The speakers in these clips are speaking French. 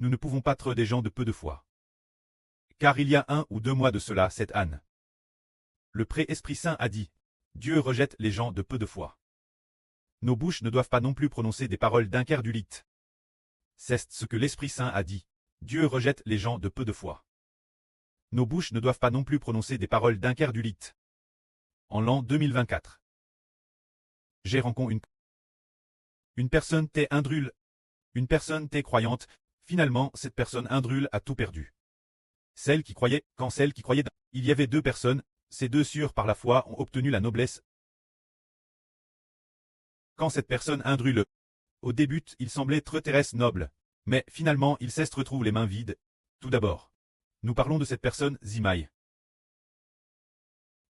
nous ne pouvons pas être des gens de peu de foi. Car il y a 1 ou 2 mois de cela, cette Anne. Le pré-Esprit Saint a dit, Dieu rejette les gens de peu de foi. Nos bouches ne doivent pas non plus prononcer des paroles d'incrédulité. C'est ce que l'Esprit Saint a dit, Dieu rejette les gens de peu de foi. Nos bouches ne doivent pas non plus prononcer des paroles d'incrédulité. En l'an 2024. J'ai rencontré une personne t'est indrule. Une personne t'est croyante. Finalement, cette personne indrule a tout perdu. Celle qui croyait, il y avait 2 personnes, ces 2 sûres par la foi ont obtenu la noblesse. Quand cette personne indrule, au début, il semblait très terrestre noble, mais finalement, il se retrouve les mains vides. Tout d'abord, nous parlons de cette personne, Zimaï.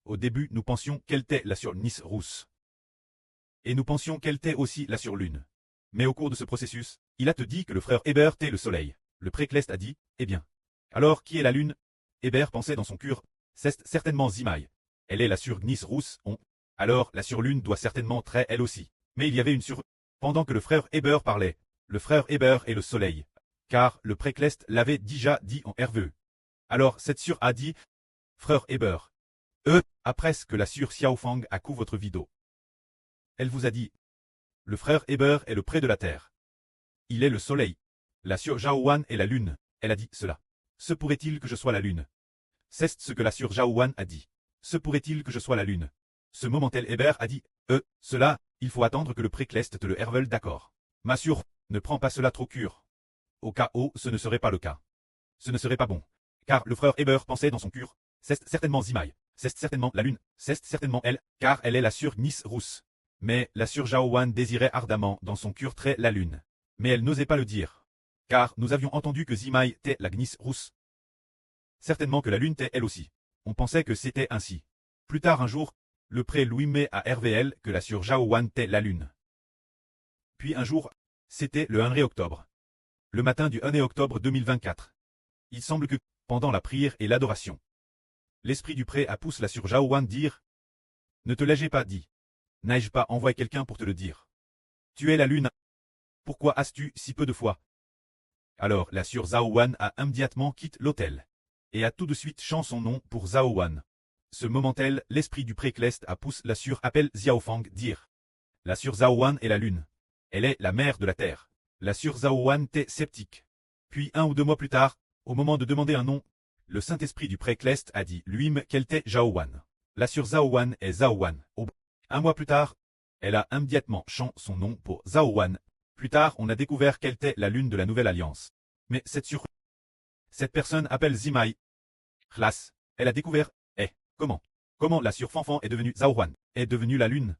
Au début, nous pensions qu'elle était la sur Nice rousse. Et nous pensions qu'elle était aussi la sur lune. Mais au cours de ce processus, il a te dit que le frère Hébert était le soleil. Le précleste a dit, eh bien. Alors qui est la lune? Hébert pensait dans son cœur, c'est certainement Zimaï. Elle est la sur Nice rousse, alors la surlune doit certainement être elle aussi. Mais il y avait une sur... Pendant que le frère Hébert parlait, le frère Hébert est le soleil. Car le précleste l'avait déjà dit en RVE. Alors cette sur a dit, frère Hébert. Après ce que la sur Xiaofang a couvert votre vidéo. Elle vous a dit, le frère Hébert est le près de la terre. Il est le soleil. La sur Zhaowan est la lune. Elle a dit cela. Se pourrait-il que je sois la lune? C'est ce que la sur Zhaowan a dit. Se pourrait-il que je sois la lune? Ce moment-tel Hébert a dit, cela, il faut attendre que le précleste te le hervele d'accord. Ma sur, ne prends pas cela trop cure. Au cas où ce ne serait pas le cas. Ce ne serait pas bon. Car le frère Hébert pensait dans son cœur, c'est certainement Zimaï, c'est certainement la lune, c'est certainement elle, car elle est la sur Nice rousse. Mais la sur Zhaowan désirait ardemment dans son cœur très la lune. Mais elle n'osait pas le dire. Car nous avions entendu que Zimaï était la Nice rousse. Certainement que la lune était elle aussi. On pensait que c'était ainsi. Plus tard un jour, le pré Louis met à RVL que la sur Zhaowan était la lune. Puis un jour, c'était le 1er octobre. Le matin du 1er octobre 2024. Il semble que, pendant la prière et l'adoration, l'esprit du pré a poussé la sur Zhaowan dire, ne te l'ai-je pas dit. N'ai-je pas envoyé quelqu'un pour te le dire? Tu es la lune. Pourquoi as-tu si peu de foi? Alors la sur Zhaowan a immédiatement quitté l'hôtel. Et a tout de suite changé son nom pour Zhaowan. Ce moment-tel, l'esprit du précleste a poussé la sur appelle Xiaofang dire. La sur Zhaowan est la lune. Elle est la mère de la terre. La sur Zhaowan était sceptique. Puis 1 ou 2 mois plus tard, au moment de demander un nom, le Saint-Esprit du précleste a dit lui-même qu'elle était Zhaowan. La sur Zhaowan est Zhaowan. 1 mois plus tard, elle a immédiatement changé son nom pour Zhaowan. Plus tard, on a découvert qu'elle était la lune de la nouvelle alliance. Mais cette personne appelle Zimaï. Khlas, elle a découvert, comment la sur Fanfan est devenue Zhaowan, est devenue la lune?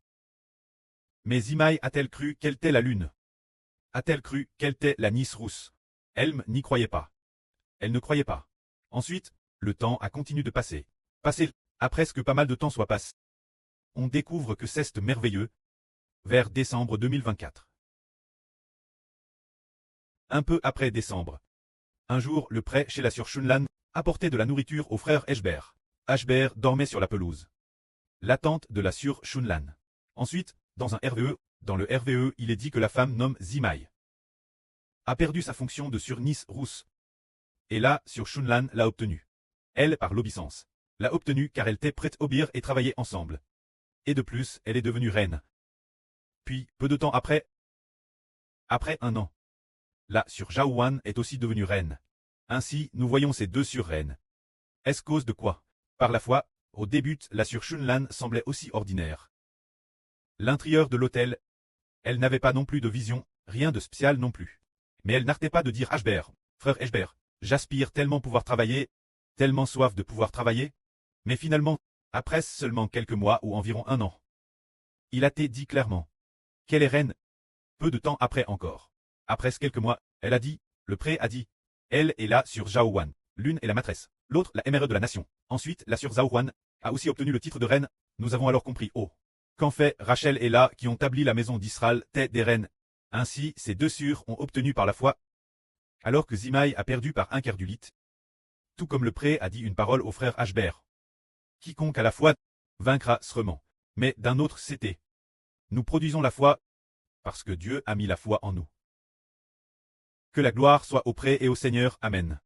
Mais Zimaï a-t-elle cru qu'elle était la lune? A-t-elle cru qu'elle était la Nice rousse? Elle n'y croyait pas. Elle ne croyait pas. Ensuite, le temps a continué de passer. Après ce que pas mal de temps soit passé. On découvre que c'est merveilleux. Vers décembre 2024. Un peu après décembre. Un jour, le pré chez la sur Shunlan apportait de la nourriture au frère Eshber. Eshber dormait sur la pelouse. L'attente de la sur Shunlan. Ensuite, dans le RVE, il est dit que la femme nomme Zimaï a perdu sa fonction de sur Nice rousse. Et là, sur Shunlan l'a obtenue. Elle, par l'obéissance, l'a obtenue car elle était prête à obéir et travailler ensemble. Et de plus, elle est devenue reine. Puis, peu de temps après 1 an, la sur Zhaowan est aussi devenue reine. Ainsi, nous voyons ces 2 sur-reines. Est-ce cause de quoi? Par la foi, au début, la sur Shunlan semblait aussi ordinaire. L'intérieur de l'hôtel, elle n'avait pas non plus de vision, rien de spécial non plus. Mais elle n'arrêtait pas de dire Eshber, frère Eshber, j'aspire tellement pouvoir travailler, tellement soif de pouvoir travailler. Mais finalement, après seulement quelques mois ou environ 1 an, il a été dit clairement qu'elle est reine. Peu de temps après encore. Après quelques mois, elle a dit, le pré a dit, elle est là sur Zhaowan. L'une est la maîtresse, l'autre la émérite de la nation. Ensuite, la sur Zhaowan a aussi obtenu le titre de reine. Nous avons alors compris, qu'en fait Rachel et Léa qui ont établi la maison d'Israël étaient des reines. Ainsi, ces 2 sûrs ont obtenu par la foi. Alors que Zimaï a perdu par incrédulité. Tout comme le pré a dit une parole au frère Eshber. Quiconque a la foi vaincra sûrement. Mais d'un autre c'était. Nous produisons la foi parce que Dieu a mis la foi en nous. Que la gloire soit auprès et au Seigneur. Amen.